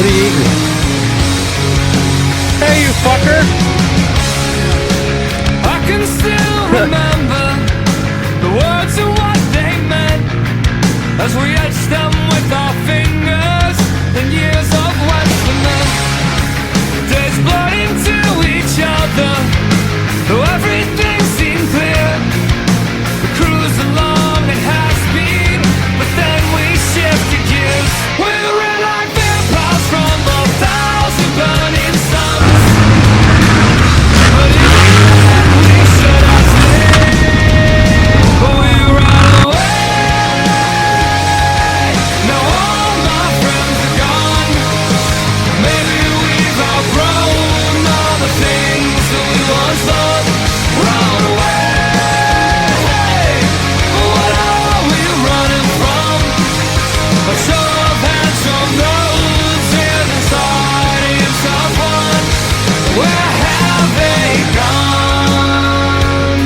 What are you eating? Hey, you fucker! I can still remember the words and what they meant as we etched them with our fingers in years of wet cement. Days blurred into each other, though everything seemed clear. We cruised along at high speed, but then we shifted gears. We ran like vampires from a thousand burning suns, but in the end we should have stayed. But we ran away. Now all my friends are gone. Maybe we've outgrown all the things that we once thought. Run away. What are we running from? A show of hands from those in the science of fun. Where have they gone?